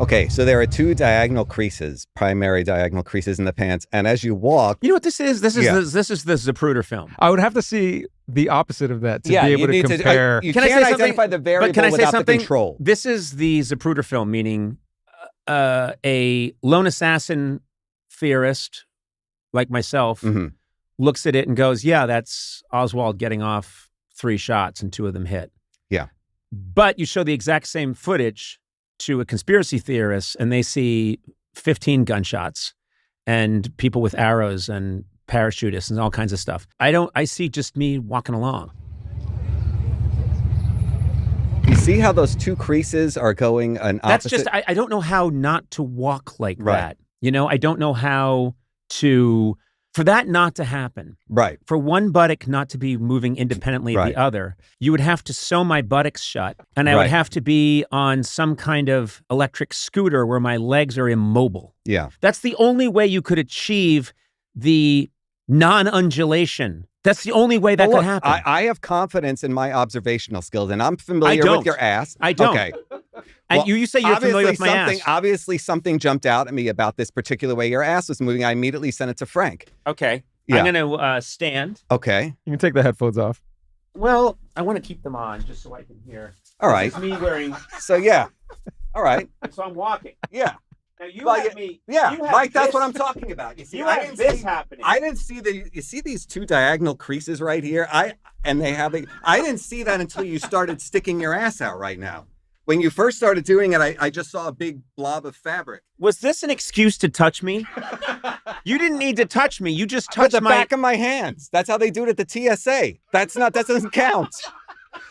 Okay, so there are two primary diagonal creases in the pants, and as you walk, You know what this is? This is the Zapruder film. I would have to see the opposite of that to be you able to need compare. you Can I can't say something? identify the variable But can I say without something? the control. This is the Zapruder film, meaning a lone assassin theorist like myself Mhm. looks at it and goes, yeah, that's Oswald getting off 3 shots and 2 of them hit. Yeah. But you show the exact same footage to a conspiracy theorist and they see 15 gunshots and people with arrows and parachutists and all kinds of stuff. I see just me walking along. You see how those two creases are going an That's opposite? just, I don't know how not to walk like Right. that. You know, I don't know how for that not to happen. Right. For one buttock not to be moving independently of Right. the other, you would have to sew my buttocks shut, and I would Right. have to be on some kind of electric scooter where my legs are immobile. Yeah. That's the only way you could achieve the non-undulation. That's the only way that Well, could look, happen. I have confidence in my observational skills, and I'm familiar don't. with your ass. I don't. Okay. And Well, you say you're familiar with my ass. Obviously, something jumped out at me about this particular way your ass was moving. I immediately sent it to Frank. Okay. Yeah. I'm going to stand. Okay. You can take the headphones off. Well, I want to keep them on just so I can hear. All right. This is me wearing, So, yeah. All right. so I'm walking. Yeah. Now you Well, have me. Yeah. you have Mike, that's this- what I'm talking about. You see, You I have didn't this see, happening. I didn't see you see these two diagonal creases right here? I didn't see that until you started sticking your ass out right now. When you first started doing it, I just saw a big blob of fabric. Was this an excuse to touch me? You didn't need to touch me. You just With touched the my back of my hands. That's how they do it at the TSA. That doesn't count.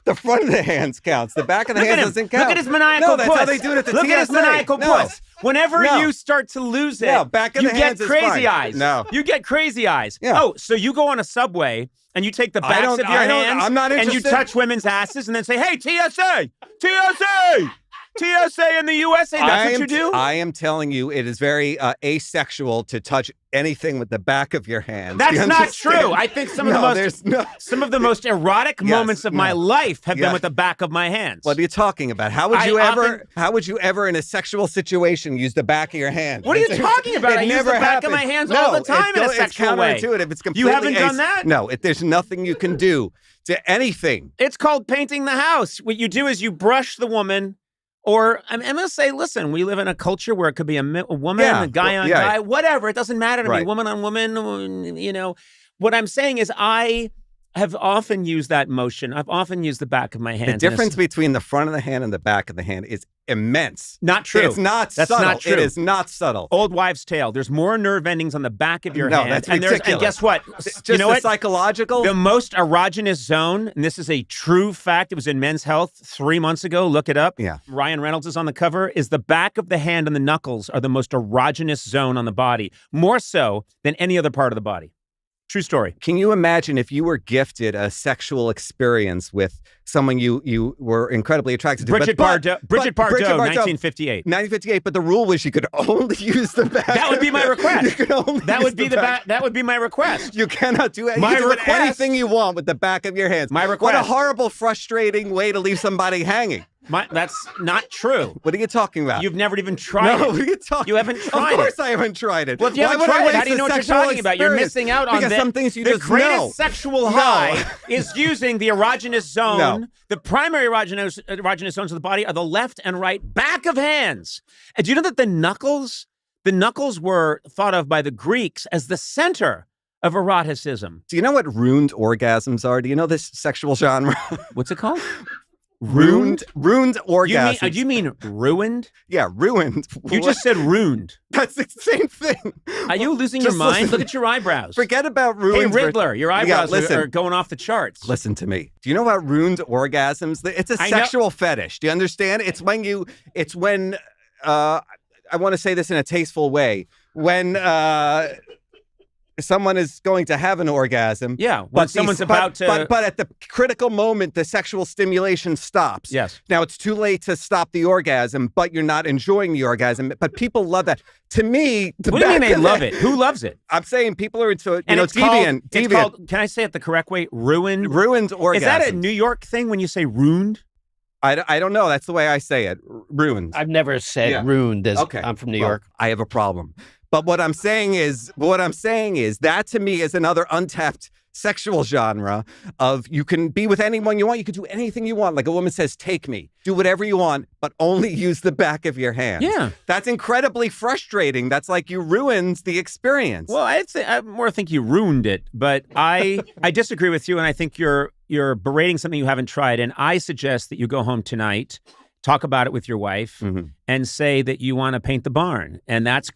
The front of the hands counts. The back of the Look at hands him. doesn't count. Look at his maniacal No, that's puss. how they do it at the Look TSA. at his maniacal No. puss. Whenever No. you start to lose it, No, back of you the get hands is crazy fine. eyes. No. You get crazy eyes. Yeah. Oh, so you go on a subway and you take the backs of your hands I'm not and you interested. touch women's asses and then say, hey, TSA, TSA, TSA in the USA. That's what you do? I am telling you, it is very asexual to touch anything with the back of your hands. That's Do you not understand? true. I think some No, of there's no. some of the most erotic Yes, moments of my no. life have been Yes. with the back of my hands. What are you talking about? How would I you ever? often- How would you ever, in a sexual situation, use the back of your hand? What are you talking about? I use never the back of happens. my hands No, all the time in a it's sexual way. counterintuitive. It's completely. haven't done that? No, there's nothing you can do to anything. It's called painting the house. What you do is you brush the woman, or I'm going to say, listen, we live in a culture where it could be a woman, Yeah, a guy on yeah. guy, whatever. It doesn't matter to me, Right. woman on woman, you know. What I'm saying is I have often used that motion. I've often used the back of my hands. The difference between the front of the hand and the back of the hand is immense. Not true. It's not That's subtle. not true. It is not subtle. Old wives' tale. There's more nerve endings on the back of your No, hand. that's and ridiculous. guess what? Just you know the what? psychological. The most erogenous zone, and this is a true fact, it was in Men's Health 3 months ago. Look it up. Yeah. Ryan Reynolds is on the cover, is the back of the hand and the knuckles are the most erogenous zone on the body, more so than any other part of the body. True story. Can you imagine if you were gifted a sexual experience with someone you were incredibly attracted to? Bridget Bardot, 1958. 1958, but the rule was you could only use the back. That would be my request. You could only That use would be the back. That would be my request. You cannot do My you can do request- anything you want with the back of your hands. My What a request. horrible, frustrating way to leave somebody hanging. That's not true. What are you talking about? You've never even tried no, it. what are you talking? You haven't tried Of course, it. I haven't tried it. Well, if you Why haven't would I tried it, waste how do you the know what you're sexual talking about? You're experience? missing out on because some things you the just greatest know. sexual No. high is using the erogenous zone. No. The primary erogenous zones of the body are the left and right back of hands. And do you know that the knuckles were thought of by the Greeks as the center of eroticism? Do you know what ruined orgasms are? Do you know this sexual genre? What's it called? ruined orgasms. You mean ruined? Yeah, ruined. You just said ruined. That's the same thing. Are you losing your Just mind? listen. Look at your eyebrows. Forget about Hey, ruined. Riddler, your eyebrows listen. are going off the charts. Listen to me. Do you know about ruined orgasms? It's a I know. sexual fetish. Do you understand? It's when I want to say this in a tasteful way. When someone is going to have an orgasm. Yeah, when someone's about to... But at the critical moment, the sexual stimulation stops. Yes. Now, it's too late to stop the orgasm, but you're not enjoying the orgasm. But people love that. To me, What do you mean they love it? Who loves it? I'm saying people are into it. And it's deviant. It's called, can I say it the correct way? Ruined? Ruined orgasm. Is that a New York thing when you say ruined? I don't know. That's the way I say it. Ruined. I've never said ruined as I'm from New York. I have a problem. But what I'm saying is that to me is another untapped sexual genre of you can be with anyone you want. You can do anything you want. Like a woman says, take me. Do whatever you want, but only use the back of your hand. Yeah. That's incredibly frustrating. That's like you ruined the experience. Well, I more think you ruined it, but I disagree with you, and I think you're berating something you haven't tried. And I suggest that you go home tonight, talk about it with your wife, and say that you want to paint the barn. And that's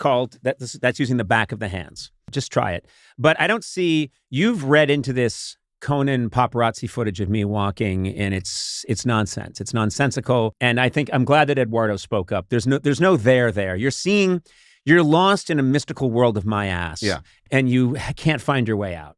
using the back of the hands. Just try it. But I don't see, you've read into this Conan paparazzi footage of me walking, and it's nonsense. It's nonsensical. And I'm glad that Eduardo spoke up. There's no there. You're lost in a mystical world of my ass. Yeah. And you can't find your way out.